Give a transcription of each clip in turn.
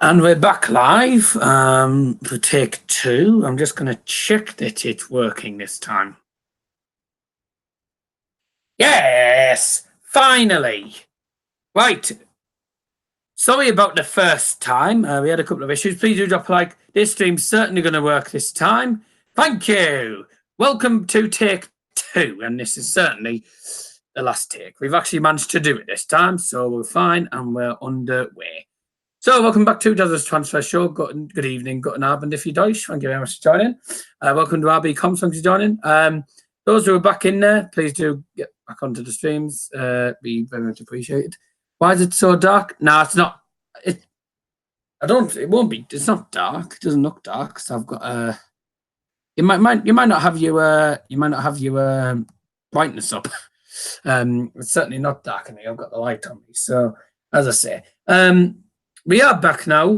And we're back live for take 2. I'm just going to check that it's working this time. Yes! Finally! Right. Sorry about the first time. We had a couple of issues. Please do drop a like. This stream's certainly going to work this time. Thank you! Welcome to take 2. And this is certainly the last take. We've actually managed to do it this time, so we're fine and we're underway. So, welcome back to Dazzer's Transfer Show. Good evening, guten Abend if you Deutsch. Thank you very much for joining. Welcome to RB Comms. Thanks for joining. Those who are back in there, please do get back onto the streams. Be very much appreciated. Why is it so dark? No, it's not. It won't be. It's not dark. It doesn't look dark. So I've got. You might not have your. Brightness up. It's certainly not dark in here. I've got the light on me. So, as I say, we are back now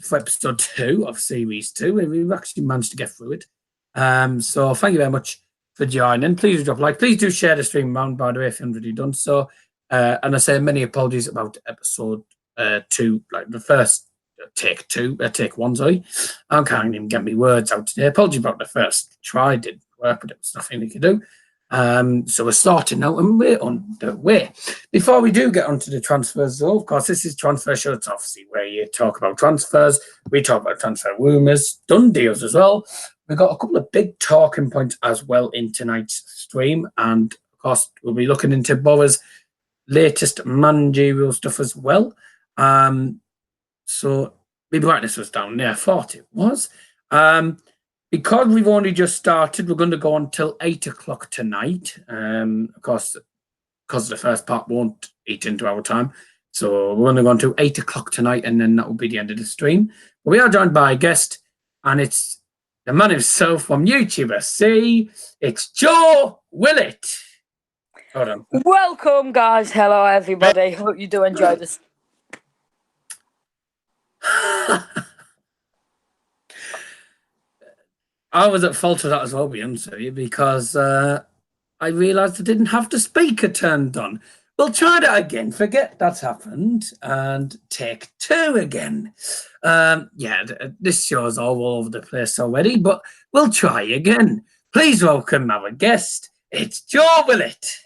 for episode 2 of series 2. We've actually managed to get through it. So thank you very much for joining. Please do drop a like. Please do share the stream around, by the way, if you haven't already done so. And I say many apologies about episode 2, like the first take 1, sorry. I can't even get my words out today. Apologies about the first try. It didn't work, but it was nothing we could do. So we're starting now and we're on the way. Before we do get onto the transfers, though, of course, this is Transfer Show. It's obviously where you talk about transfers. We talk about transfer rumours, done deals as well. We've got a couple of big talking points as well in tonight's stream. And, of course, we'll be looking into Bora's latest managerial stuff as well. So my brightness was down there. I thought it was. Because we've only just started, we're going to go until 8 o'clock tonight. Of course, because the first part won't eat into our time. So we're going to go until 8 o'clock tonight, and then that will be the end of the stream. But we are joined by a guest, and it's the man himself from YouTuber C. It's Joe Willett. Hold on. Welcome, guys. Hello, everybody. Hope you do enjoy this. I was at fault for that as well, Beyonce, because I realised I didn't have the speaker turned on. We'll try that again. Forget that's happened. And take 2 again. This show's all over the place already, but we'll try again. Please welcome our guest. It's Joe Willett.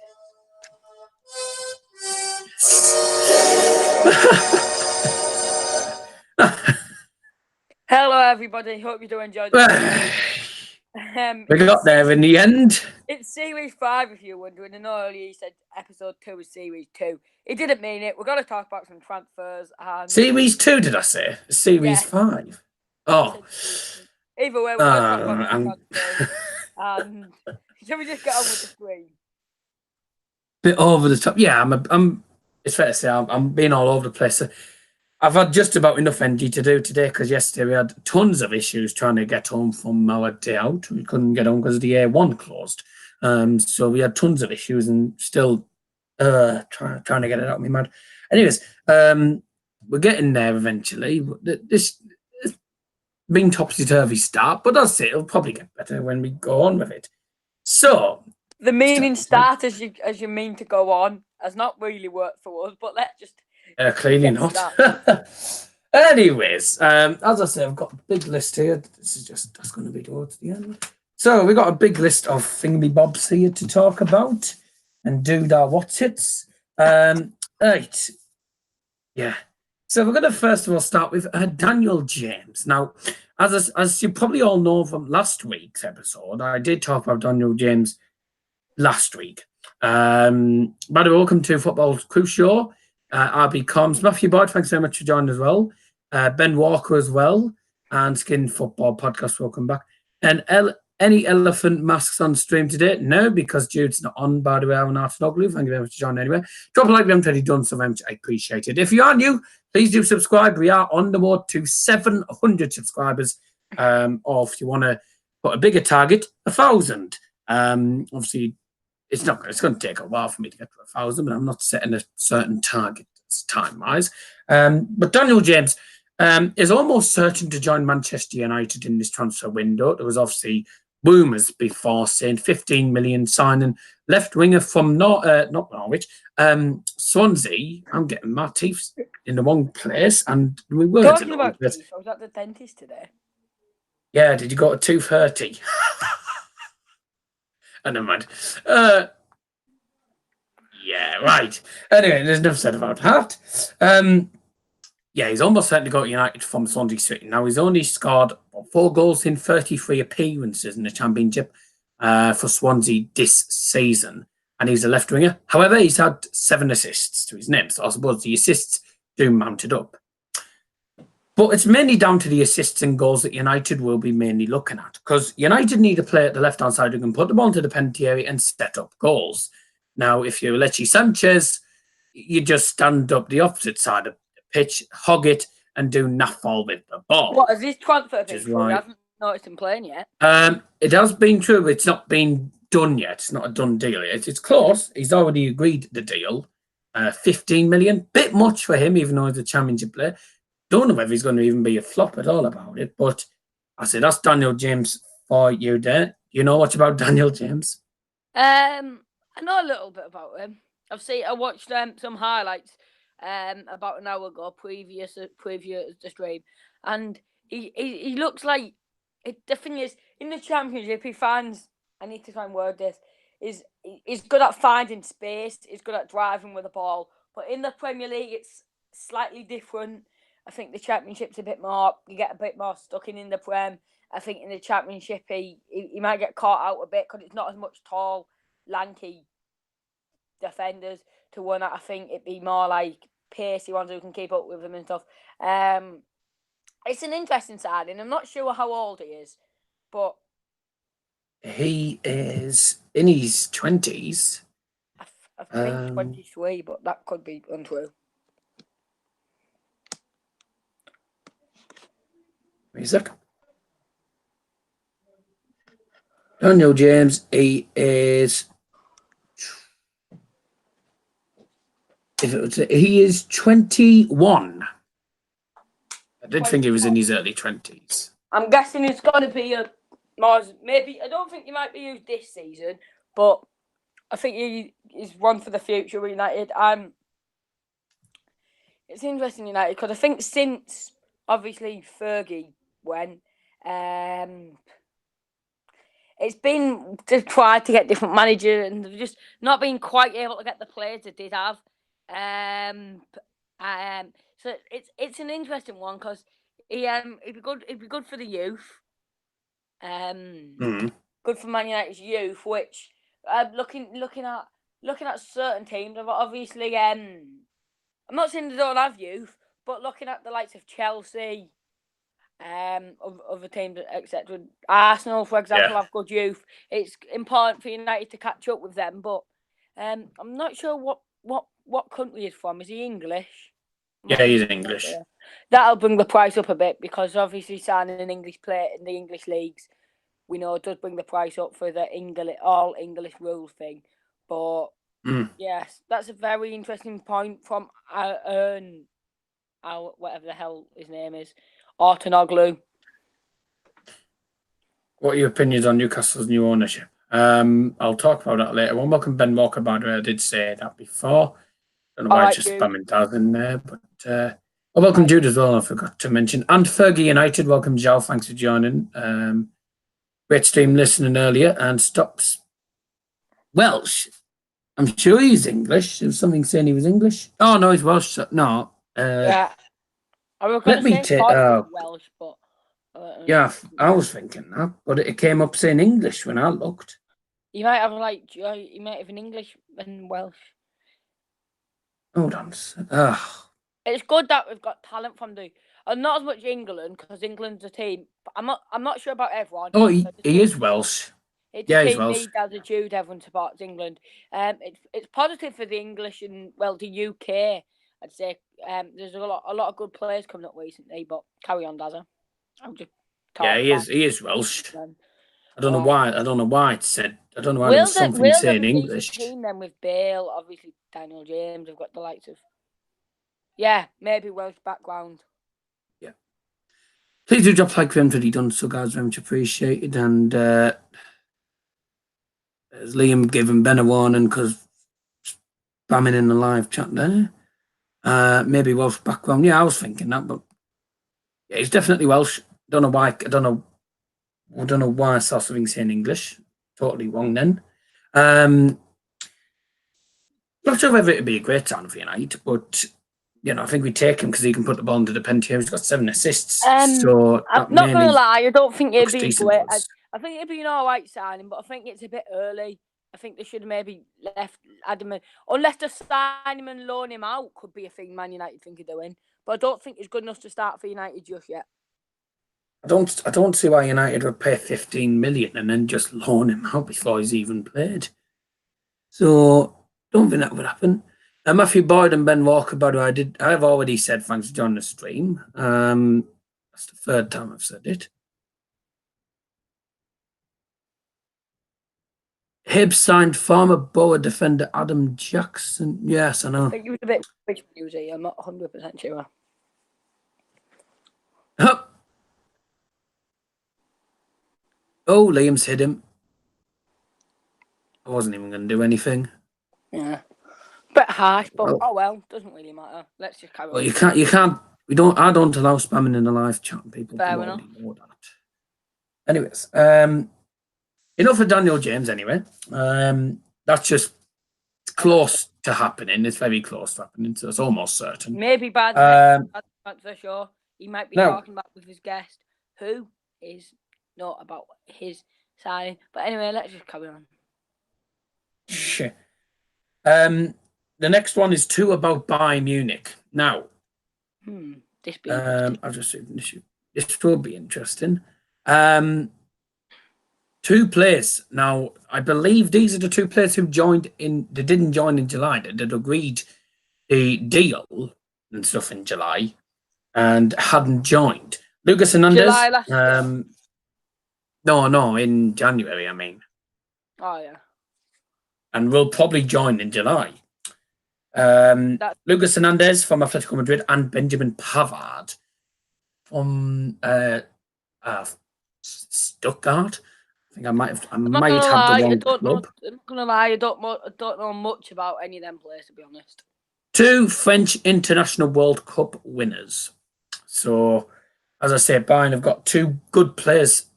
Hello, everybody. Hope you do enjoy this. We got there in the end. It's series 5, if you're wondering. I know earlier you said episode 2 is series 2. He didn't mean it. We're going to talk about some transfers. And series 2, did I say? Series 5. Oh. Either way, we're going to talk about some transfers. And shall we just get on with the stream? Bit over the top. Yeah, it's fair to say I'm being all over the place. I've had just about enough NG to do today because yesterday we had tons of issues trying to get home from our day out. We couldn't get home because the A1 closed. So we had tons of issues and still trying to get it out of my mind. Anyways, we're getting there eventually. This being topsy-turvy start, but that's it. It'll probably get better when we go on with it. So the meaning start as you mean to go on has not really worked for us, but let's just clearly not. Anyways, as I say, I've got a big list here. That's going to be towards the end. So we've got a big list of thingy-bobs here to talk about and do our what's hits. Right. Yeah. So we're going to first of all start with Daniel James. Now, as you probably all know from last week's episode, I did talk about Daniel James last week. By the way, welcome to Football Crew Show. RB Comms, Matthew Boyd, thanks very much for joining as well. Ben Walker as well, and Skin Football Podcast, welcome back. And any elephant masks on stream today? No, because Jude's not on, by the way. I'm not ugly. Thank you very much for joining anyway. Drop a like if you haven't already done so, very much I appreciate it. If you are new, please do subscribe. We are on the road to 700 subscribers. Or if you want to put a bigger target, 1,000. Obviously, it's going to take a while for me to get to 1,000, but I'm not setting a certain target time-wise. But Daniel James is almost certain to join Manchester United in this transfer window. There was obviously rumours before saying 15 million signing left winger from not Norwich, Swansea. I'm getting my teeth in the wrong place, and we were Talking about teeth, I was at the dentist today. Yeah, did you go to 2:30? Oh, never mind. Yeah, right. Anyway, there's enough said about that. Yeah, he's almost certain to go to United from Swansea City. Now, he's only scored 4 goals in 33 appearances in the Championship for Swansea this season, and he's a left winger. However, he's had 7 assists to his name, so I suppose the assists do mounted up. But it's mainly down to the assists and goals that United will be mainly looking at, because United need a player at the left-hand side who can put the ball into the penalty area and set up goals. Now, if you're Leche Sanchez, you just stand up the opposite side of the pitch, hog it, and do naffle with the ball. What, has this transfer been true? I haven't noticed him playing yet. It has been true, but it's not been done yet. It's not a done deal yet. It's close. He's already agreed the deal. 15 million. Bit much for him, even though he's a Championship player. Don't know whether he's going to even be a flop at all about it, but I say that's Daniel James for you there. Do you know much about Daniel James? I know a little bit about him. I watched some highlights about an hour ago, previous to the stream, and he looks like the thing is in the Championship he finds. I need to try and word this. He's good at finding space. He's good at driving with the ball, but in the Premier League it's slightly different. I think the Championship's a bit more. You get a bit more stuck in the Prem. I think in the Championship he might get caught out a bit because it's not as much tall, lanky defenders to one. I think it'd be more like pacey ones who can keep up with him and stuff. It's an interesting side, and I'm not sure how old he is, but he is in his 20s. I think 23, but that could be untrue. Music. Daniel James, he is. He is 21. I did think he was in his early 20s. I'm guessing it's got to be maybe. I don't think he might be used this season, but I think he is one for the future with United. It's interesting United because I think since obviously Fergie went, it's been to try to get different managers, and they've just not been quite able to get the players they did have. So it's an interesting one because it'd be good for the youth. Good for Man United's youth, which looking at certain teams, obviously I'm not saying they don't have youth, but looking at the likes of Chelsea, other teams, etc. Arsenal, for example, have good youth. It's important for United to catch up with them, but I'm not sure what country he's from. Is he English? Yeah, he's English. That'll bring the price up a bit because obviously signing an English player in the English leagues, we know it does bring the price up for the all English rules thing. But yes, that's a very interesting point from whatever the hell his name is, Ortonoglu. What are your opinions on Newcastle's new ownership? I'll talk about that later. Well, welcome Ben Walker, by the way. I did say that before. I don't know why it's just spamming Daz in there, but welcome Jude as well. I forgot to mention. And Fergie United, welcome Joe. Thanks for joining. Great stream listening earlier and stops Welsh. I'm sure he's English. There was something saying he was English. Oh no, he's Welsh. No. Yeah. I was Let me take Welsh, but yeah, I was thinking that, but it came up saying English when I looked. You might have an English and Welsh. Hold on. It's good that we've got talent from not as much England because England's a team. But I'm not sure about everyone. Oh, he is Welsh. It's a team need attitude. Everyone supports England. It's positive for the English and the UK. I'd say there's a lot of good players coming up recently. But carry on, Dazzer. He is Welsh. I don't know why it said. I don't know why there's something saying English. Team then with Bale, obviously Daniel James. I've got the likes of maybe Welsh background. Yeah. Please do drop a like for him that he done so, guys. Very much appreciated. And as Liam giving Ben a warning because spamming in the live chat there. Maybe Welsh background. Yeah, I was thinking that, but yeah, he's definitely Welsh. Don't know why. I don't know why I saw something saying English. Totally wrong then. Not sure whether it'd be a great sign for United, but I think we take him because he can put the ball into the penalty area. He's got 7 assists. So I'm not gonna lie, I don't think it'd looks be decent great. for us. I think it'd be an alright signing, but I think it's a bit early. I think they should have maybe left Adam, unless to sign him and loan him out could be a thing Man United think of doing. But I don't think he's good enough to start for United just yet. I don't see why United would pay 15 million and then just loan him out before he's even played. So don't think that would happen. Matthew Boyd and Ben Walker, by the way, I've already said thanks for joining the stream. That's the third time I've said it. Hibs signed former Boa defender Adam Jackson. Yes, I know. I think he was a bit rich music. I'm not 100% sure. Oh, Liam's hit him. I wasn't even going to do anything. Yeah. Bit harsh, but oh well, doesn't really matter. Let's just carry on. Well, you can't. I don't allow spamming in the live chat. People Fair do enough. already know that. Anyways, enough of Daniel James anyway. That's just close to happening. It's very close to happening, so it's almost certain. Maybe by the next for sure. He might be talking back with his guest, who is not about his signing. But anyway, let's just carry on. Shit. The next one is 2 about Bayern Munich. Now, this be interesting. I've just seen this. This will be interesting. 2 players. Now, I believe these are the 2 players who joined in. They didn't join in July. They agreed the deal and stuff in July, and hadn't joined. Lucas Hernandez. July last year. No, in January. I mean. Oh yeah. And will probably join in July. Lucas Hernandez from Atletico Madrid and Benjamin Pavard from Stuttgart. I think I might have the wrong club. I'm not gonna lie, I don't know much about any of them players, to be honest. 2 French International World Cup winners. So, as I said, Bayern have got 2 good players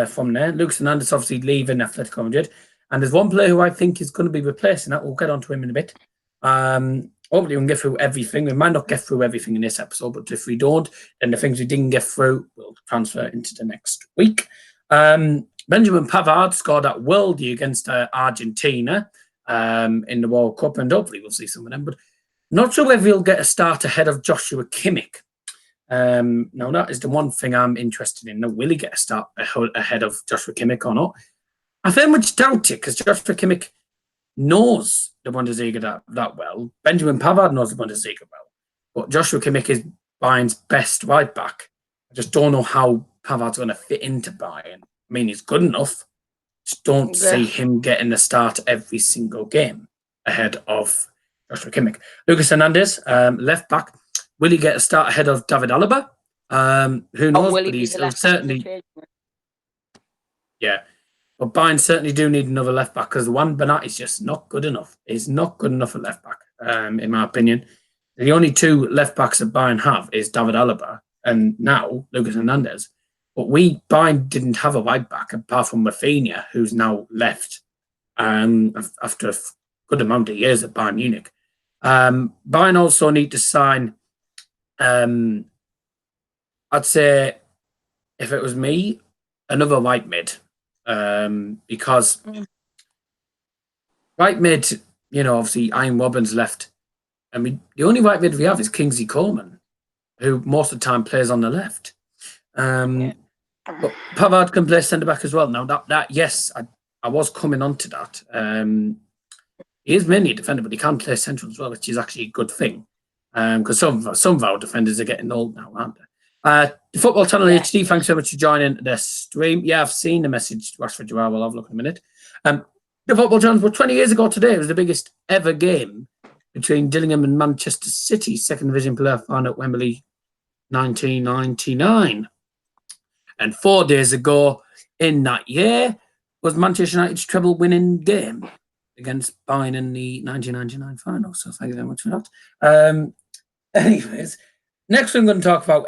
from there. Lucas Hernandez obviously leaving Atletico Madrid. And there's one player who I think is going to be replacing that. We'll get on to him in a bit. Hopefully we can get through everything. We might not get through everything in this episode, but if we don't, then the things we didn't get through will transfer into the next week. Benjamin Pavard scored at Worldie against Argentina in the World Cup, and hopefully we'll see some of them. But not sure whether he'll get a start ahead of Joshua Kimmich. Now, that is the one thing I'm interested in. Now, will he get a start ahead of Joshua Kimmich or not? I very much doubt it because Joshua Kimmich knows the Bundesliga that well. Benjamin Pavard knows the Bundesliga well. But Joshua Kimmich is Bayern's best right back. I just don't know how Pavard's going to fit into Bayern. I mean, he's good enough. Just don't see him getting a start every single game ahead of Joshua Kimmich. Lucas Hernandez, left back. Will he get a start ahead of David Alaba? Who knows? But he's certainly... Yeah. But Bayern certainly do need another left back because Juan Bernat is just not good enough. He's not good enough at left back, in my opinion. The only 2 left backs that Bayern have is David Alaba and now Lucas Hernandez. But Bayern didn't have a right back apart from Rafinha, who's now left after a good amount of years at Bayern Munich. Bayern also need to sign, I'd say, if it was me, another right mid. Because right mid, obviously Ian Robbins left. I mean, the only right mid we have is Kingsley Coleman, who most of the time plays on the left. But Pavard can play centre back as well. Now that yes, I was coming on to that. He is mainly a defender, but he can play central as well, which is actually a good thing. Because some of our defenders are getting old now, aren't they? The Football Channel HD, thanks so much for joining the stream. Yeah, I've seen the message to Rashford Joao. We'll have a look in a minute. The Football Channel, well, 20 years ago today, it was the biggest ever game between Dillingham and Manchester City, second division playoff final at Wembley, 1999. And 4 days ago in that year was Manchester United's treble-winning game against Bayern in the 1999 final. So thank you very much for that. Anyways, next I'm going to talk about,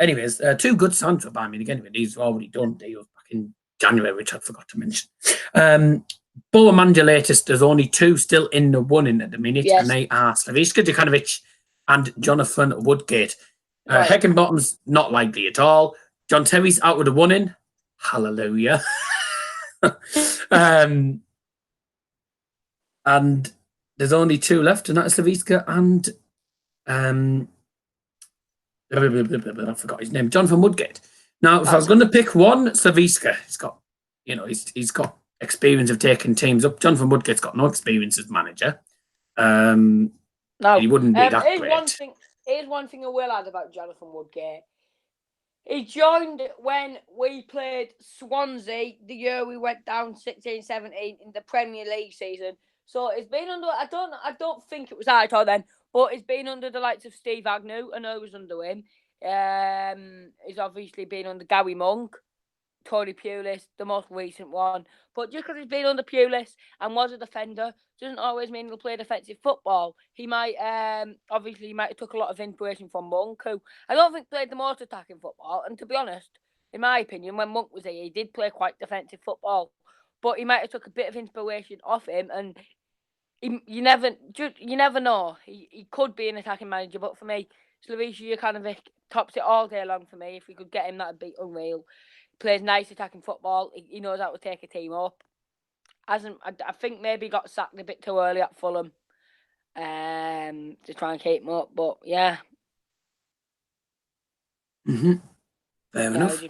two good signs for Bayern Munich. Anyway, these are already done deals back in January, which I forgot to mention. Boa Manja latest, there's only 2 still in the running at the minute, and they are Slaviska Djukanovic and Jonathan Woodgate. Heckingbottom's not likely at all. John Terry's out with the running. Hallelujah. And there's only 2 left, and that's Slaviska and I forgot his name, Jonathan Woodgate. Now, if I was going to pick one, Slaviska, he's got experience of taking teams up. Jonathan Woodgate's got no experience as manager. No, he wouldn't be that great. Here's one thing I will add about Jonathan Woodgate. He joined when we played Swansea the year we went down 16-17 in the Premier League season. So it's been under. I don't think it was Aitor then, but it's been under the likes of Steve Agnew. I know it was under him. He's obviously been under Gary Monk, Tony Pulis, the most recent one. But just because he's been under Pulis and was a defender doesn't always mean he'll play defensive football. He might have took a lot of inspiration from Monk, who I don't think played the most attacking football. And to be honest, in my opinion, when Monk was here, he did play quite defensive football. But he might have took a bit of inspiration off him, and you never know. He could be an attacking manager, but for me, Slaviša Jokanovic tops it all day long for me. If we could get him, that'd be unreal. Plays nice attacking football. He knows how to take a team up. I think maybe got sacked a bit too early at Fulham to try and keep him up. But yeah. Fair enough.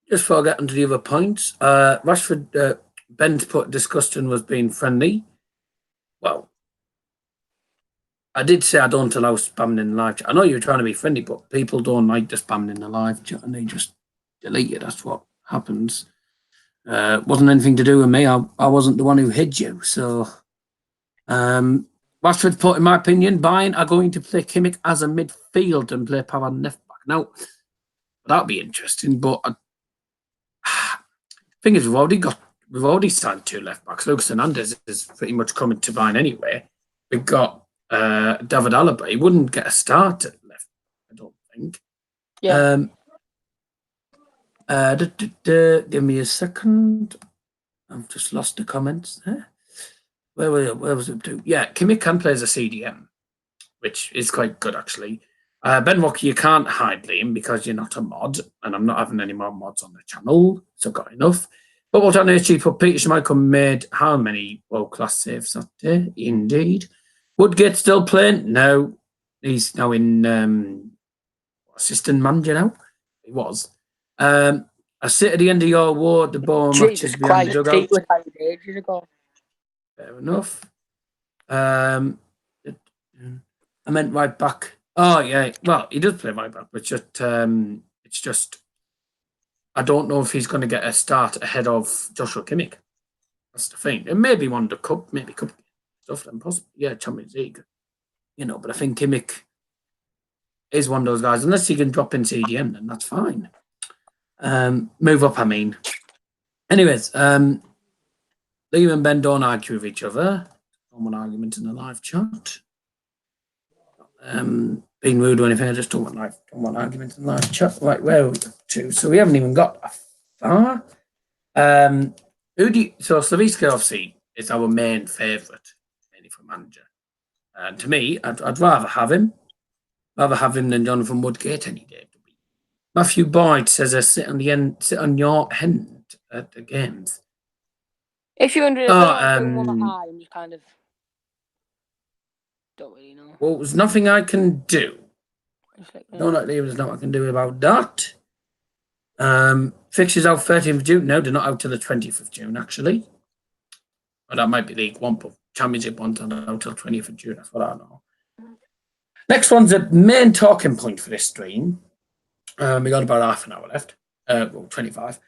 Just before I get onto the other points, Rashford, Ben's put disgusting was being friendly. Well, I did say I don't allow spamming in the live chat. I know you're trying to be friendly, but people don't like the spamming in the live chat and they just delete it. That's what happens. Wasn't anything to do with me. I wasn't the one who hid you. So, Rashford put, in my opinion, Bayern are going to play Kimmich as a midfield and play Pavard left back. Now, that'll be interesting, but thing is, we've already signed 2 left backs. Lucas Hernandez is pretty much coming to Bayern anyway. We've got David Alaba. He wouldn't get a start at left, I don't think. Yeah. Give me a second. I've just lost the comments there. Where was it to? Yeah, Kimmich can play as a CDM, which is quite good actually. Ben Walker, you can't hide Liam because you're not a mod, and I'm not having any more mods on the channel, so I've got enough. But what on earth, put Peter Schmeichel made how many world-class saves that day? Indeed. Woodgate still playing? No. He's now in assistant manager now. He was. I sit at the end of your ward, the ball matches behind the dugout. Fair enough. I meant right back. Oh, yeah. Well, he does play right back, but it's just I don't know if he's going to get a start ahead of Joshua Kimmich. That's the thing. It may be one of the cup, maybe cup stuff, then possibly. Yeah, Champions League. But I think Kimmich is one of those guys. Unless he can drop in CDM, then that's fine. Move up, I mean. Anyways, Liam and Ben don't argue with each other. One argument in the live chat. Being rude or anything, I just don't want arguments in the live chat. Right, where are we up to? So we haven't even got far. So Slaviska obviously is our main favourite, mainly for manager. And to me, I'd rather have him. Rather have him than Jonathan Woodgate any day. Matthew Boyd says, sit on your end at the games. If you're under I'm just kind of don't really know. Well, there's nothing I can do. No, there's nothing I can do about that. Fixtures out 13th of June. No, they're not out till the 20th of June, actually. But that might be League One, but Championship one's not out till 20th of June. That's what I know. Next one's a main talking point for this stream. We got about half an hour left. 25.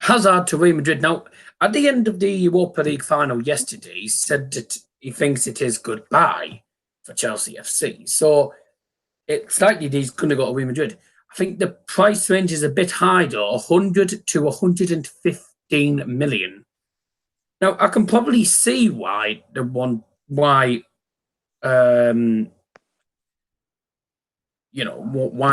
Hazard to Real Madrid. Now, at the end of the Europa League final yesterday, he said that he thinks it is goodbye for Chelsea FC. So it's likely he's going to go to Real Madrid. I think the price range is a bit high, though, 100 to 115 million. Now, I can probably see why why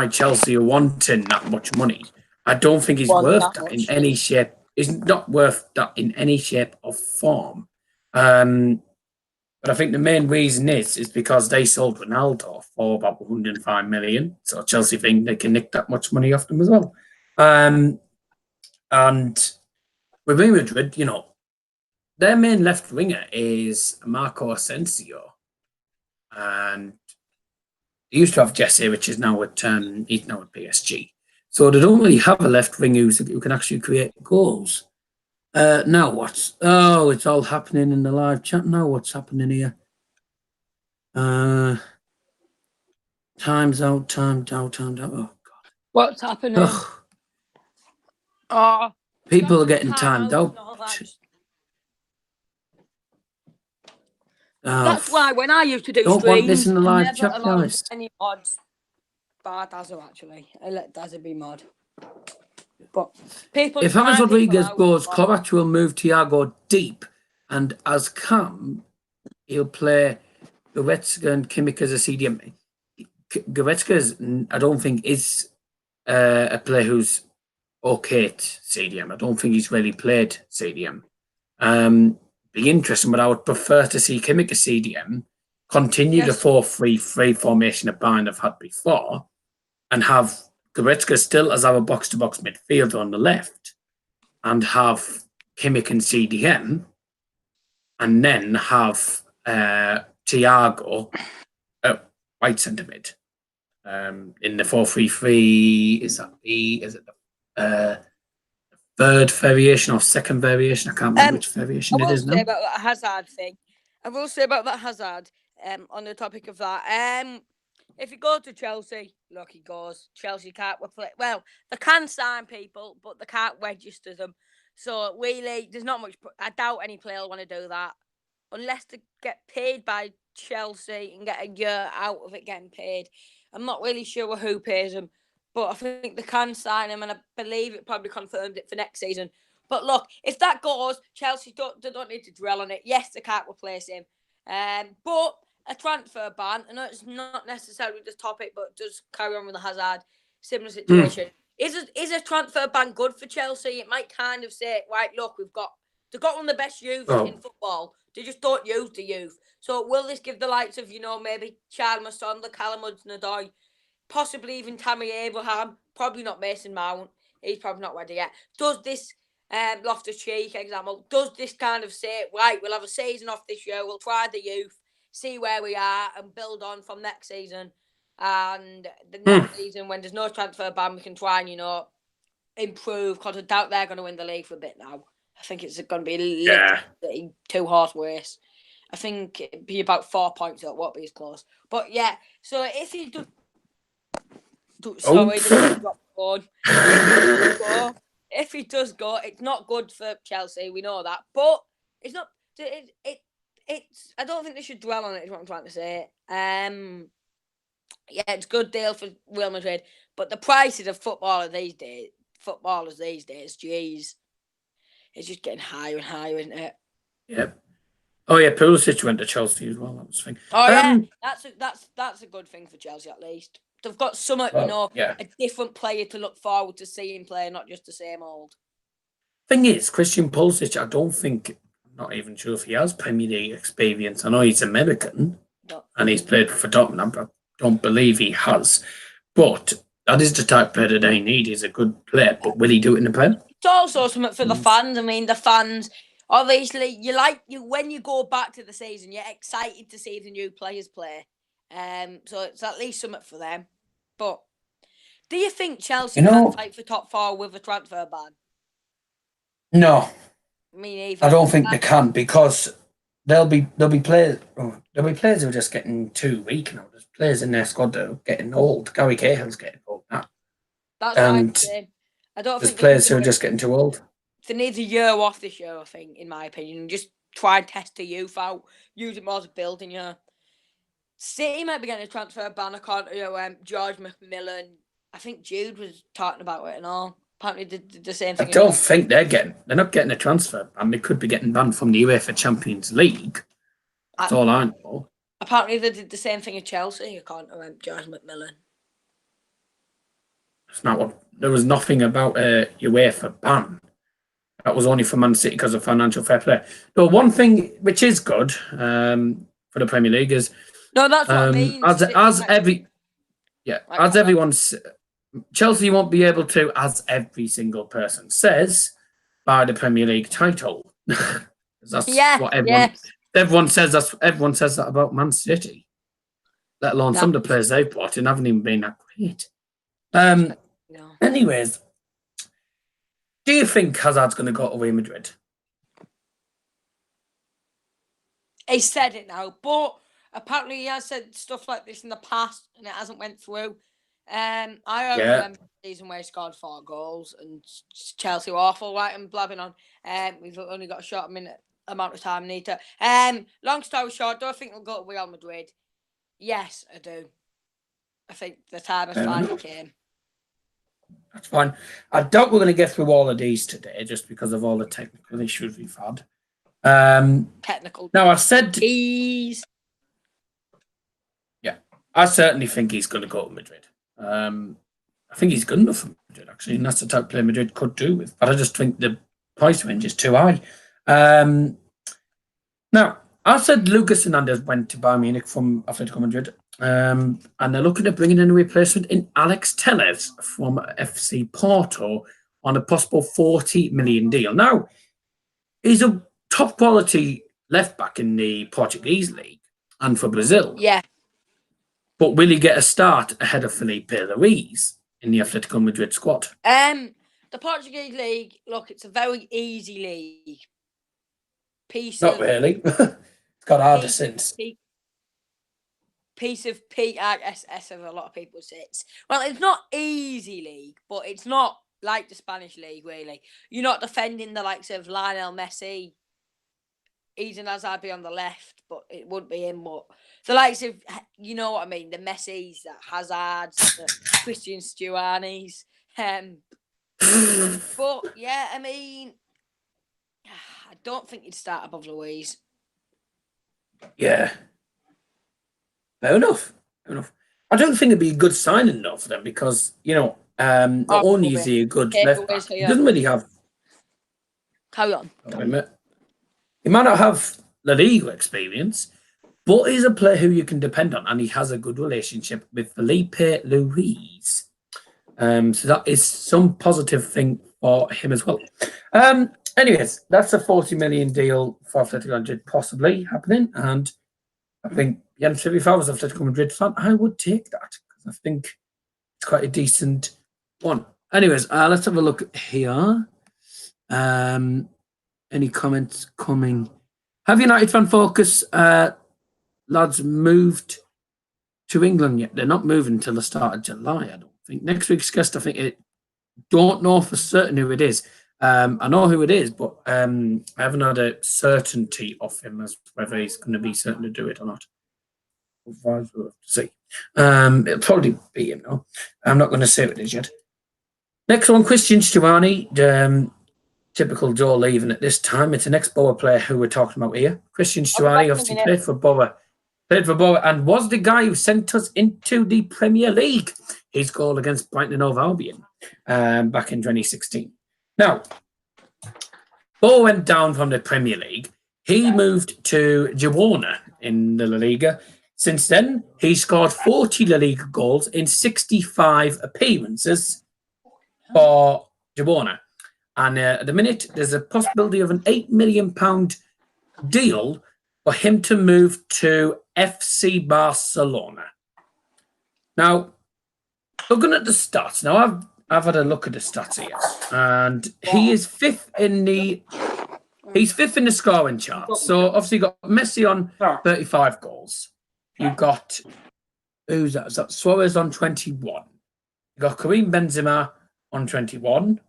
Chelsea are wanting that much money. I don't think he's worth that in any shape. He's not worth that in any shape or form. But I think the main reason is because they sold Ronaldo for about 105 million. So Chelsea think they can nick that much money off them as well. And with Real Madrid, their main left winger is Marco Asensio. And they used to have Jesse, which is now he's now at PSG. So they don't really have a left wing who can actually create goals. Now what? Oh, it's all happening in the live chat now. What's happening here? Time's out. Oh God. What's happening? Oh, people are getting timed out. That's why when I used to do don't streams, want this in the live chat, allowed guys. any mods. Bar Dazzer, actually. I let Dazzer be mod. But people. If James Rodriguez goes, Kovac will move Thiago deep, and as Cam, he'll play Goretzka and Kimmich as a CDM. Goretzka I don't think is a player who's okay at CDM. I don't think he's really played CDM. Be interesting, but I would prefer to see Kimmich as CDM, continue the 4-3-3 formation that Bayern have had before, and have Goretzka still as our box-to-box midfielder on the left, and have Kimmich and CDM, and then have Thiago at right centre mid. In the 4-3-3, is it the third variation or second variation? I can't remember which variation it is now. I will say about that Hazard thing. I will say about that Hazard. On the topic of that, if he goes to Chelsea, look, he goes. Chelsea can't replace. Well, they can sign people, but they can't register them. So really, there's not much. I doubt any player will want to do that unless they get paid by Chelsea and get a year out of it getting paid. I'm not really sure who pays him, but I think they can sign him, and I believe it probably confirmed it for next season. But look, if that goes, Chelsea don't need to dwell on it. Yes, they can't replace him, but a transfer ban. I know it's not necessarily this topic, but just carry on with the Hazard. Similar situation. Is a transfer ban good for Chelsea? It might kind of say, right, look, they've got one of the best youths in football. They just don't use the youth. So will this give the likes of, maybe Charles Masson, the Callum Hudson-Odoi, possibly even Tammy Abraham, probably not Mason Mount. He's probably not ready yet. Does this Loftus-Cheek example, does this kind of say, right, we'll have a season off this year, we'll try the youth, see where we are and build on from next season. And the next season, when there's no transfer ban, we can try and, improve, because I doubt they're going to win the league for a bit now. I think it's going to be literally 2 horse race. I think it'd be about 4 points. It won't be as close. But yeah, so if he does... Sorry, drop the phone. If he does go, it's not good for Chelsea. We know that. But it's not... It's. I don't think they should dwell on it, is what I'm trying to say. Yeah, it's a good deal for Real Madrid. But the prices of footballers these days, geez, it's just getting higher and higher, isn't it? Yep. Oh yeah, Pulisic went to Chelsea as well. That was the thing. Oh yeah, that's a good thing for Chelsea at least. They've got some, a different player to look forward to seeing play, not just the same old. Thing is, Christian Pulisic, I'm not even sure if he has Premier League experience. I know he's American and he's played for Tottenham. I don't believe he has. But that is the type of player that they need. He's a good player, but will he do it in the Prem? It's also something for the fans. I mean, the fans, obviously, when you go back to the season, you're excited to see the new players play. So it's at least something for them. But do you think Chelsea can fight for top 4 with a transfer ban? No. Me neither. I don't think they can, because there'll be players who are just getting too weak now. There's players in their squad that are getting old. Gary Cahill's getting old now. That's what I'm saying. I don't think there's players who are just getting too old. They need a year off this year, I think, in my opinion. Just try and test the youth out. Use it more as a building year. City might be getting a transfer ban according to George McMillan. I think Jude was talking about it and all. Apparently, did the same thing. I don't think they're not getting a transfer, and they could be getting banned from the UEFA Champions League. That's all I know. Apparently, they did the same thing at Chelsea, according to George McMillan. It's not what there was nothing about a UEFA ban. That was only for Man City because of financial fair play. Though one thing which is good for the Premier League is no, that's what I mean. Everyone's Chelsea won't be able to, as every single person says, buy the Premier League title. That's what everyone says. Everyone says that about Man City, let alone some of the players they've bought in haven't even been that great. Anyways, do you think Hazard's going to go to Real Madrid? He said it now, but apparently he has said stuff like this in the past and it hasn't went through. I remember the season where he scored 4 goals and Chelsea were awful, right? And blabbing on. We've only got a short amount of time, Nita. Long story short, do I think he'll go to Real Madrid? Yes, I do. I think the time has finally came. That's fine. I doubt we're going to get through all of these today just because of all the technical issues we've had. Technical. Now, I said... Keys. Yeah, I certainly think he's going to go to Madrid. I think he's good enough for Madrid, actually, and that's the type of player Madrid could do with. But I just think the price range is too high. Now, I said Lucas Hernandez went to Bayern Munich from Atletico Madrid, and they're looking at bringing in a replacement in Alex Telles from FC Porto on a possible 40 million deal. Now, he's a top quality left back in the Portuguese league and for Brazil. Yeah. But will he get a start ahead of Felipe Luis in the Atletico Madrid squad? The Portuguese league, look, it's a very easy league. Not really. It's got harder since. Piece of PRSS, as a lot of people say. It's not easy league, but it's not like the Spanish league, really. You're not defending the likes of Lionel Messi. Eden Hazard be on the left, but it wouldn't be him. But the likes of, you know what I mean, the Messis, the Hazards, the Christian Stuanis. But yeah, I mean, I don't think he'd start above Luis. Yeah. Fair enough. I don't think it'd be a good signing though for them because, not only is he a good left back, he doesn't really have. Carry on. He might not have La Liga experience, but he's a player who you can depend on, and he has a good relationship with Felipe Luis. So that is some positive thing for him as well. Anyways, that's a 40 million deal for Atletico Madrid possibly happening, and I think, if I was an Atletico Madrid fan, I would take that because I think it's quite a decent one. Anyways, let's have a look here. Any comments coming? Have United fan focus lads moved to England yet? They're not moving until the start of July, I don't think. Next week's guest, I think don't know for certain who it is. I know who it is, but I haven't had a certainty of him as whether he's going to be certain to do it or not. We'll have to see. It'll probably be him, though. I'm not going to say what it is yet. Next one, Christian Stuani. Typical Joe leaving at this time. It's an ex-Boa player who we're talking about here. Christian Stuani obviously played for Boa, and was the guy who sent us into the Premier League. His goal against Brighton and Hove Albion back in 2016. Now, Boa went down from the Premier League. He moved to Girona in the La Liga. Since then, he scored 40 La Liga goals in 65 appearances for Girona. And at the minute, there's a possibility of an £8 million deal for him to move to FC Barcelona. Now, looking at the stats, now I've had a look at the stats here, and he is fifth in the scoring chart. So obviously you got Messi on 35 goals. You've got who's that? Is that Suarez on 21? You got Karim Benzema on 21.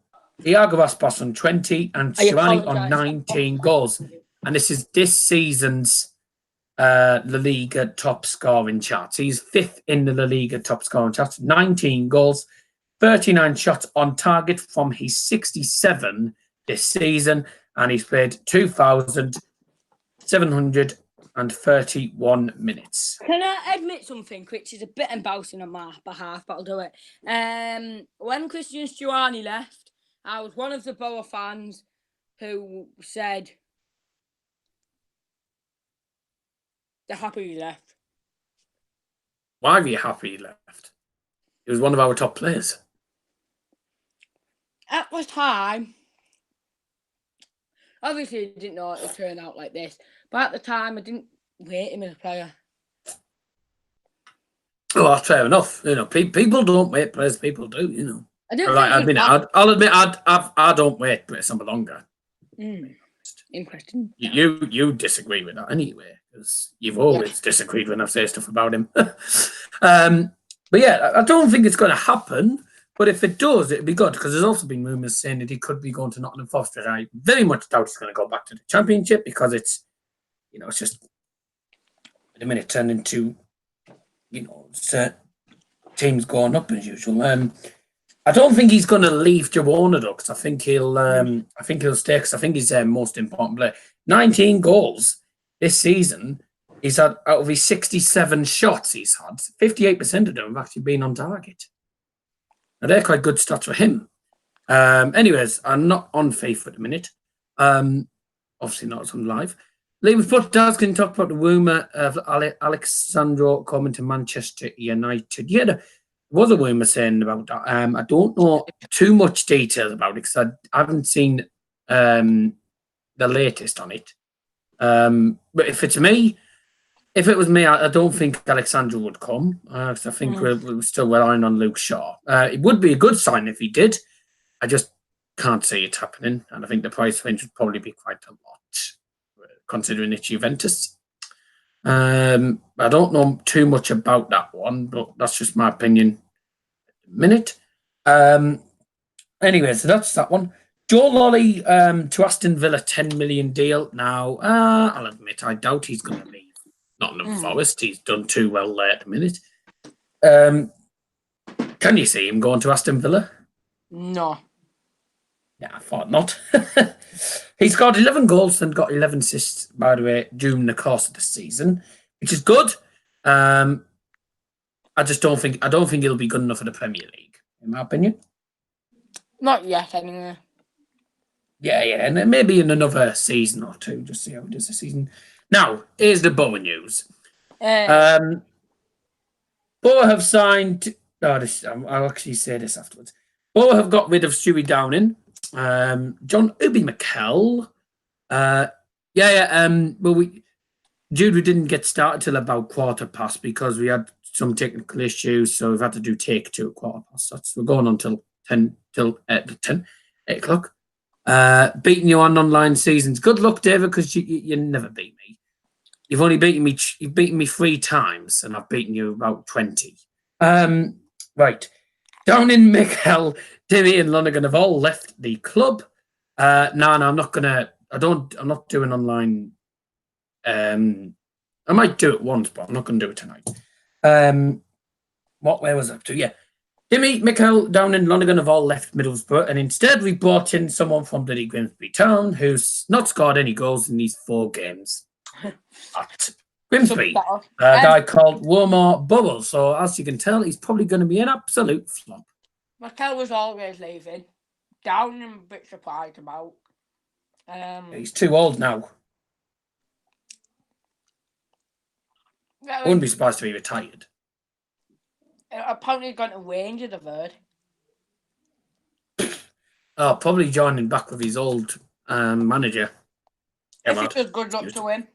Iago Aspas on 20 and Stuani on 19 goals. And this is this season's La Liga top scoring charts. He's fifth in the La Liga top scoring charts, 19 goals. 39 shots on target from his 67 this season, and he's played 2,731 minutes. Can I admit something, which is a bit embarrassing on my behalf, but I'll do it. When Christian Stuani left, I was one of the Borough fans who said they're happy he left. Why are you happy he left? He was one of our top players. At the time, obviously I didn't know it would turn out like this, but at the time I didn't rate him as a player. Well, that's fair enough. You know, people don't wait players. People do. You know. I'll admit, I don't wait players some longer. Interesting. You disagree with that anyway, because you've always disagreed when I've said stuff about him. But yeah, I don't think it's going to happen. But if it does, it'd be good, because there's also been rumours saying that he could be going to Nottingham Forest. I very much doubt he's going to go back to the Championship, because it's, you know, it's just at a minute turned into, you know, teams going up as usual. I don't think he's going to leave Girona though, because I think he'll stay, because I think he's their most important player. 19 goals this season. He's had, out of his 67 shots he's had, 58% of them have actually been on target. Now they're quite good stats for him. Anyways, I'm not on FIFA at the minute. Obviously not on live. Leave put Daz can talk about the rumour of Alexandro coming to Manchester United. Yeah, there was a rumour saying about that. I don't know too much details about it, because I haven't seen the latest on it. But if it was me, I don't think Alexandro would come. Because I think we're still relying on Luke Shaw. It would be a good sign if he did. I just can't see it happening, and I think the price range would probably be quite a lot, considering it's Juventus. I don't know too much about that one, but that's just my opinion at the minute. Anyway, so that's that one. Joe Lolly to Aston Villa, 10 million deal. Now, I'll admit, I doubt he's going to leave Nottingham Forest. He's done too well there at the minute. Can you see him going to Aston Villa? No. Yeah, I thought not. He's got 11 goals and got 11 assists, by the way, during the course of the season, which is good. I don't think he'll be good enough for the Premier League, in my opinion. Not yet, anyway. Yeah, and then maybe in another season or two, just see how it does this season. Now, here's the Borough news. Borough have signed. I'll actually say this afterwards. Borough have got rid of Stewie Downing. John Obi Mikel. Well, we didn't get started till about 15:15 because we had some technical issues, so we've had to do take 2 at 15:15. We're going on till 8 o'clock. Beating you on online seasons. Good luck, David, because you never beat me. You've only beaten me. You've beaten me 3 times, and I've beaten you about 20. Right. Downing, Mikel, Timmy, and Lonergan have all left the club. No, I'm not gonna. I'm not doing online. I might do it once, but I'm not going to do it tonight. Where was I up to? Yeah. Timmy, Mikel, Downing, Lonergan have all left Middlesbrough, and instead we brought in someone from bloody Grimsby Town who's not scored any goals in these 4 games. At Grimsby, a guy called Wormar Burrell. So as you can tell, he's probably going to be an absolute flop. Mikel was always leaving. Downing, I'm a bit surprised about. He's too old now. I wouldn't be surprised to be retired. Apparently he's gone to Rangers, I've heard. Oh, probably joining back with his old manager. If it does good luck to him.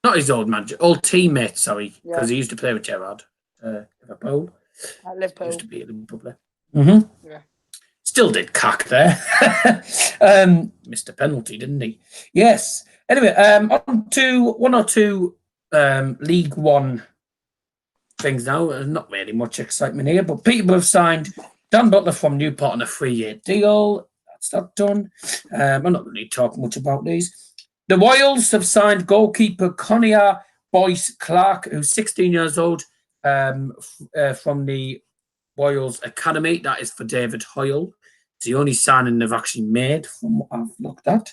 Not his old manager, old teammate, sorry, because he used to play with Gerrard. Liverpool. At Liverpool. Used to be at Liverpool player. Mm-hmm. Yeah. Still did cack there. Missed a penalty, didn't he? Yes. Anyway, on to 1 or 2 League One things now. Not really much excitement here, but Peterborough have signed Dan Butler from Newport on a 3-year deal. That's that done. I'm not really talking much about these. The Royals have signed goalkeeper Conia Boyce Clark, who's 16 years old, from the Wales Academy. That is for David Hoyle. It's the only signing they've actually made from what I've looked at.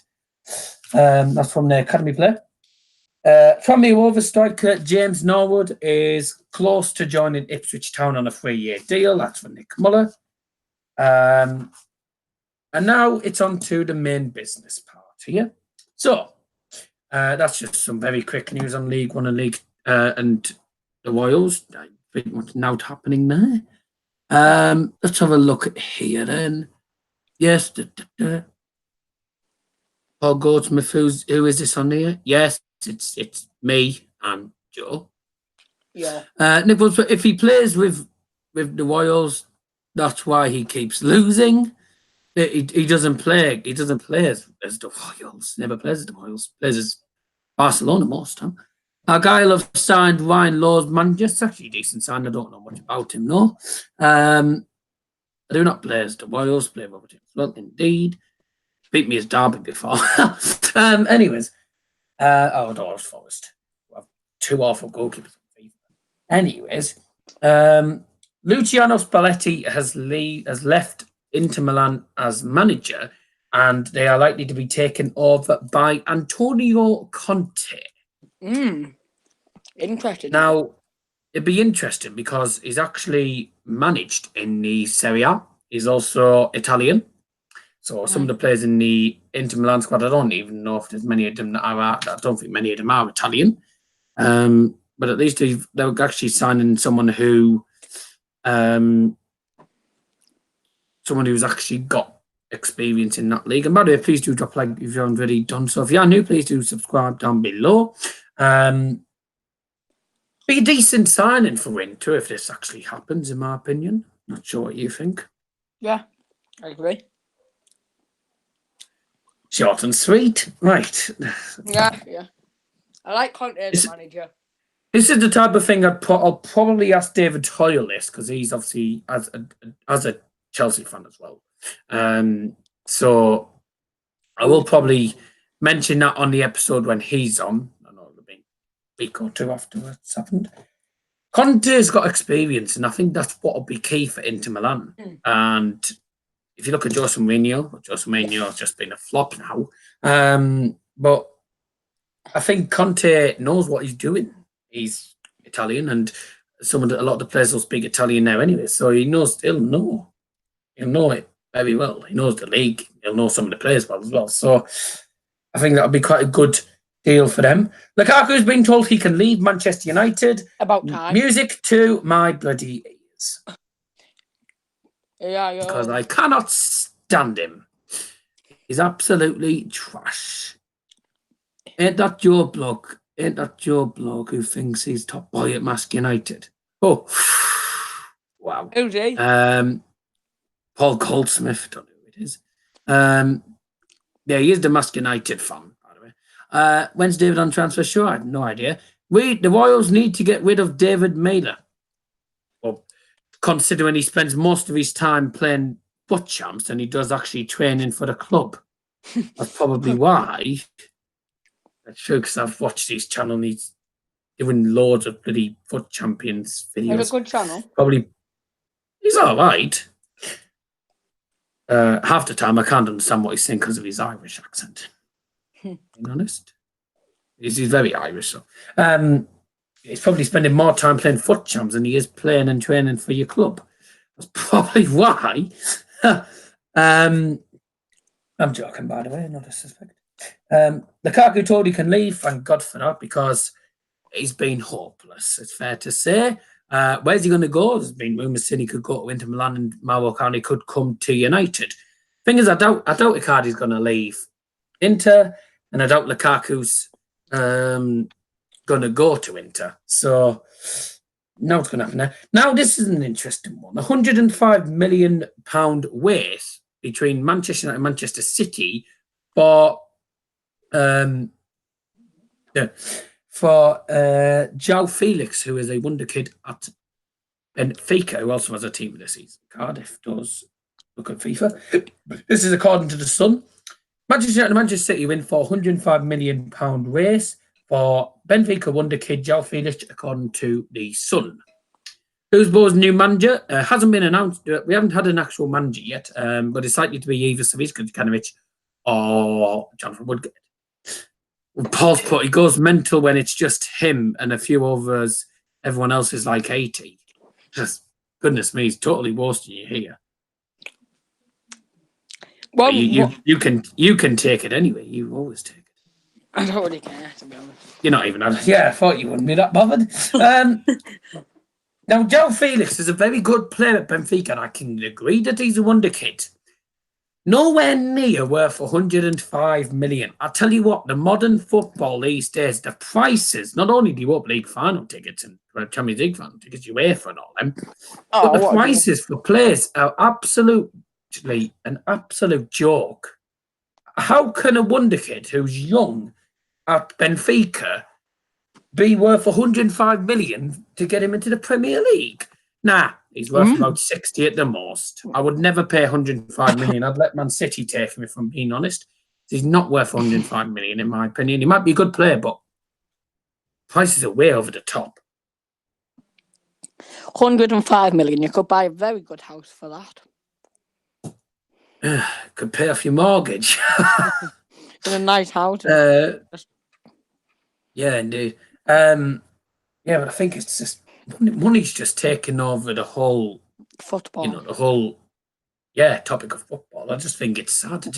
That's from the academy player. Tranmere Rovers striker James Norwood is close to joining Ipswich Town on a 3-year deal. That's for Nick Muller. And now it's on to the main business part here. So that's just some very quick news on League One and League and the Royals. Pretty much now happening there. Let's have a look at here then. Yes. Paul Goldsmith, who is this on here? Yes, it's me and Joe. Yeah. Nicholas, if he plays with the Royals, that's why he keeps losing. He doesn't play. He doesn't play as the Royals. Never plays as the Royals. Plays as Barcelona most time. Argyle have signed Ryan Law's manager. It's actually a decent sign. I don't know much about him, no. I do not play as the Royals. Play with him as well, indeed. Beat me as Derby before. Anyways. No, it was Forest. Well, 2 awful goalkeepers. Anyways. Luciano Spalletti has left Inter Milan as manager, and they are likely to be taken over by Antonio Conte. Interesting. Now, it'd be interesting because he's actually managed in the Serie A. He's also Italian. So some of the players in the Inter Milan squad, I don't even know if there's many of them that are. I don't think many of them are Italian. But at least they're actually signing someone who's actually got experience in that league. And by the way, please do drop a like if you haven't already done so. If you are new, please do subscribe down below. Be a decent signing for Inter if this actually happens, in my opinion. Not sure what you think. Yeah, I agree. Short and sweet. Right. Yeah. I like Conte as a manager. This is the type of thing I'll probably ask David Hoyle this, because he's obviously as a Chelsea fan as well. So I will probably mention that on the episode when he's on. I know it'll be a week or two after it's happened. Conte's got experience, and I think that's what will be key for Inter Milan. And if you look at Jose Mourinho has just been a flop now. But I think Conte knows what he's doing. He's Italian, and a lot of the players will speak Italian now anyway. So he'll know it very well. He knows the league. He'll know some of the players well as well. So I think that'll be quite a good deal for them. Lukaku's been told he can leave Manchester United. About time. Music to my bloody ears. Yeah. Because I cannot stand him. He's absolutely trash. Ain't that your bloke who thinks he's top boy at Manchester United? Oh, wow. Who's he? Paul Goldsmith, don't know who it is. Yeah, he is the Manchester United fan, by the way. When's David on transfer? Sure, I have no idea. The Royals need to get rid of David Mailer. Well, considering he spends most of his time playing foot champs and he does actually training for the club. That's probably why. That's true, because I've watched his channel and he's doing loads of bloody foot champions videos. He's a good channel. Probably. He's all right. Half the time I can't understand what he's saying because of his Irish accent. Being honest. He's very Irish. So. He's probably spending more time playing foot champs than he is playing and training for your club. That's probably why. I'm joking, by the way, not a suspect. Lukaku told he can leave, thank God for that, because he's been hopeless, it's fair to say. Where's he going to go? There's been rumours saying he could go to Inter Milan and Mauro Icardi could come to United. Thing is, I doubt Icardi's going to leave Inter, and I doubt Lukaku's going to go to Inter. So now what's going to happen there? Now this is an interesting one. £105 million weight between Manchester United and Manchester City for João Felix, who is a wonder kid at Benfica, who also has a team this season. Cardiff does look at FIFA. This is according to the Sun. Manchester United and Manchester City win for £105 million race for Benfica wonder kid João Felix, according to the Sun. Hillsborough's new manager hasn't been announced. We haven't had an actual manager yet, but it's likely to be either Saviska Kanovich or Jonathan Woodgate. Paul's put, he goes mental when it's just him and a few others. Everyone else is like 80. Just, goodness me, he's totally roasting you here. Well, you can take it anyway. You always take it. I don't really care, to be honest. You're not even. Yeah, I thought you wouldn't be that bothered. Now, João Felix is a very good player at Benfica, and I can agree that he's a wonder kid. Nowhere near worth 105 million. I'll tell you what, the modern football these days, the prices, not only do you up league final tickets and Champions League final tickets, UEFA and all them, but the prices for players are absolutely an absolute joke. How can a wonder kid who's young at Benfica be worth 105 million to get him into the Premier League? Nah, he's worth about 60 at the most. I would never pay 105 million. I'd let Man City take him if I'm being honest. He's not worth 105 million in my opinion. He might be a good player, but prices are way over the top. 105 million. You could buy a very good house for that. Could pay off your mortgage. In a nice house. Yeah, indeed. Yeah, but I think it's just money's just taking over the whole football. You know, the whole topic of football. I just think it's sad. It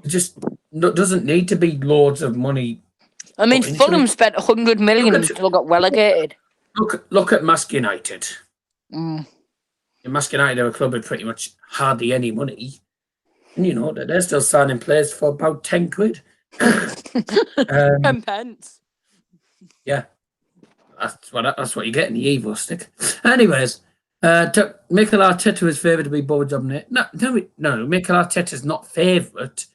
just doesn't need to be loads of money. I mean, Fulham spent 100 million and still got relegated. Look at Mask United. Mask United are a club with pretty much hardly any money. And you know, they're still signing players for about 10 quid. 10 pence. Yeah. That's what you get in the Evo stick. Anyways, Mikel Arteta was favoured to be board job. No, Mikel Arteta's not favourite.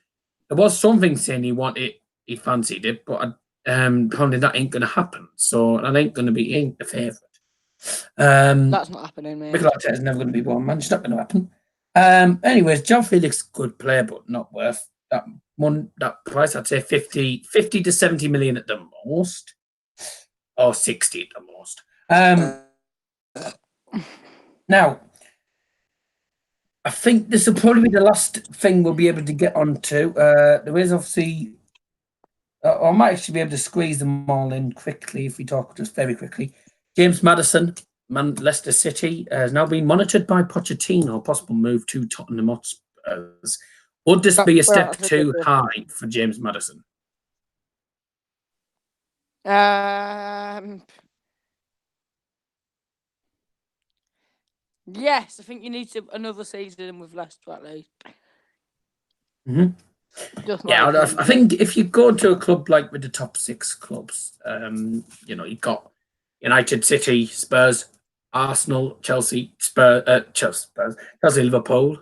There was something saying he fancied it, but apparently that ain't going to happen. So that ain't going to be the favourite. That's not happening, mate. Mikel Arteta's never going to be one man. It's not going to happen. Anyways, João Felix, good player, but not worth that price. I'd say 50 to 70 million at the most, or 60 at the most. Now, I think this will probably be the last thing we'll be able to get onto. There is obviously, I might actually be able to squeeze them all in quickly if we talk just very quickly. James Maddison, Leicester City, has now been monitored by Pochettino, possible move to Tottenham Hotspurs. Would this be a step too high for James Maddison? Yes, I think you need another season with Leicester at least. I think if you go to a club like with the top 6 clubs, you've got United, City, Spurs, Arsenal, Chelsea, Chelsea, Liverpool.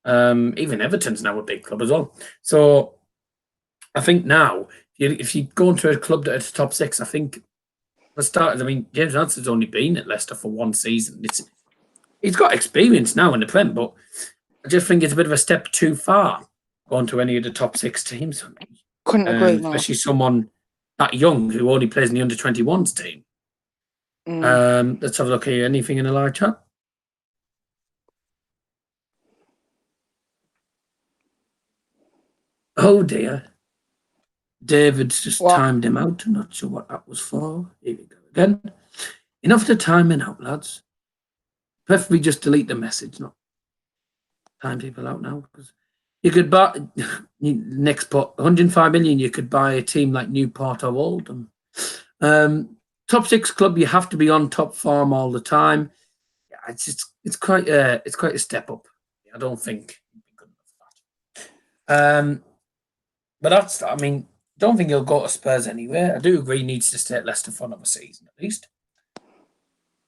Even Everton's now a big club as well. So I think now, if you go into a club that's top 6, I think for starters, James Maddison's only been at Leicester for one season. He's got experience now in the Prem, but I just think it's a bit of a step too far going to any of the top 6 teams. Couldn't agree more. Especially someone that young who only plays in the under-21s team. Let's have a look here. Anything in the live chat? Oh dear. David's just timed him out. I'm not sure what that was for. Here we go again. Enough to time him out, lads. Preferably just delete the message, not time people out now. Because you could buy next pot 105 million. You could buy a team like Newport or Oldham. Top 6 club, you have to be on top form all the time. Yeah, it's quite a step up. I don't think he'd be good enough for that. But don't think he'll go to Spurs anywhere. I do agree he needs to stay at Leicester for another season at least.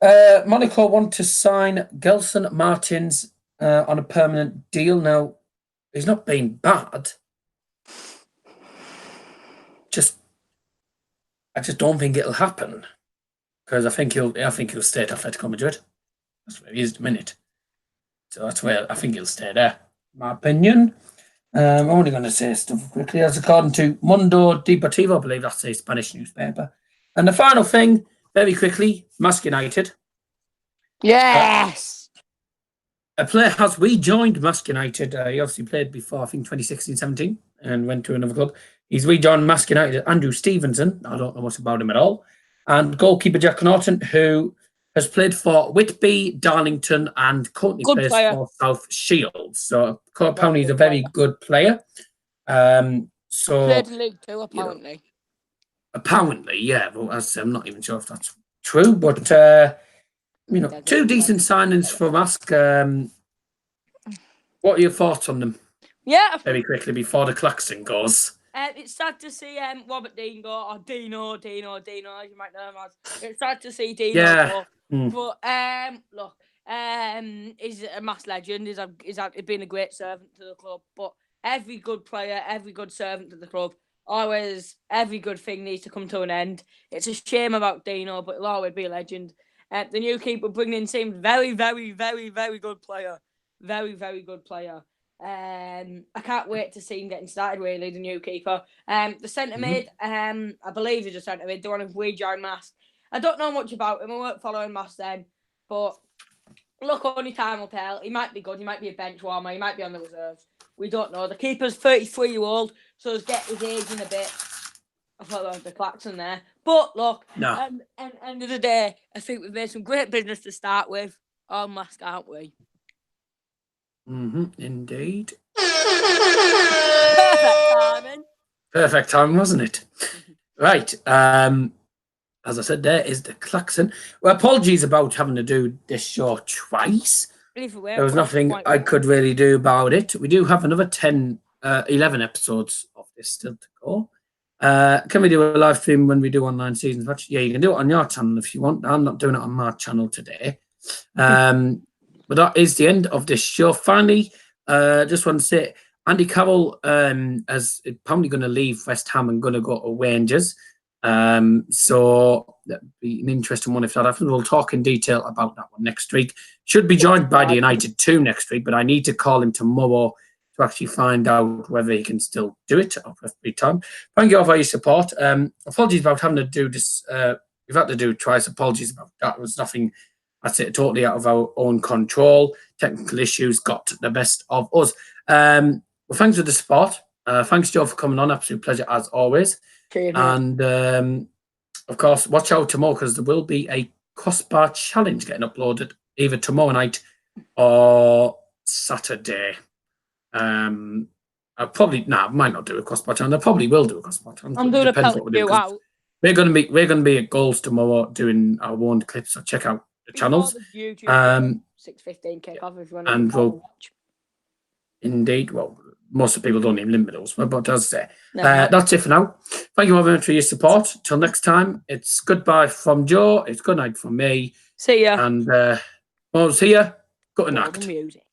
Monaco want to sign Gelson Martins on a permanent deal. Now, he's not been bad. I just don't think it'll happen because I think he'll stay at Atletico Madrid. That's where he is at the minute. So that's where I think he'll stay there. My opinion. I'm only going to say stuff quickly. As according to Mundo Deportivo, I believe that's a Spanish newspaper. And the final thing, very quickly, Mask United. Yes. A player has rejoined Mask United. He obviously played before, I think 2016-17, and went to another club. He's rejoined Mask United. Andrew Stevenson. I don't know much about him at all. And goalkeeper Jack Norton, who has played for Whitby, Darlington, and currently Good plays player. for South Shields. So Very apparently he's a good very player. good player. So Played in League Two, apparently. apparently, yeah. Well, as I say, I'm not even sure if that's true, but two decent signings for Mask. What are your thoughts on them? Yeah. Very quickly before the klaxon goes. It's sad to see Robert Dean go, or Dino, as you might know him as. It's sad to see Dino go. But look, he's a mass legend. He's been a great servant to the club. But every good player, every good servant to the club, always every good thing needs to come to an end. It's a shame about Dino, but he'll always be a legend. The new keeper bringing in seems very, very, very, very good player. Very, very good player. I can't wait to see him getting started, really, the new keeper. The centre mid, I believe he's a centre mid, the one who rejoined Mask. I don't know much about him. I weren't following Mask then. But look, only time will tell. He might be good. He might be a bench warmer. He might be on the reserves. We don't know. The keeper's 33-year-old, so he's getting his age in a bit. I thought there was the klaxon there. But look, end of the day, I think we've made some great business to start with on Mask, aren't we? Indeed. Perfect timing. Perfect time, wasn't it? Right. As I said, there is the klaxon. Well, apologies about having to do this show twice. There was nothing I could really do about it. We do have another 11 episodes of this still to go. Can we do a live stream when we do online seasons? Yeah, you can do it on your channel if you want. I'm not doing it on my channel today. But that is the end of this show. Finally, just want to say Andy Carroll is probably going to leave West Ham and going to go to Rangers. So that'd be an interesting one if that happens. We'll talk in detail about that one next week. Should be joined by the United 2 next week, but I need to call him tomorrow to actually find out whether he can still do it or every time. Thank you all for your support. Apologies about having to do this. We've had to do it twice. Apologies about that. It was nothing. That's it, totally out of our own control. Technical issues got the best of us. Well, thanks for the support. Thanks, Joe, for coming on. Absolute pleasure as always. Cheers, and of course, watch out tomorrow because there will be a crossbar challenge getting uploaded either tomorrow night or Saturday. I might not do a crossbar challenge. I probably will do a crossbar challenge. I'm doing a pellet you out. We're going to be at goals tomorrow doing our warned clips. So check out the channels. 6:15 kickoff if you want to watch. Indeed. Well, most of the people don't even limit those, but as I say, that's it for now. Thank you all very much for your support. Till next time, it's goodbye from Joe. It's good night from me. See ya. And well, see ya. Good night. Music.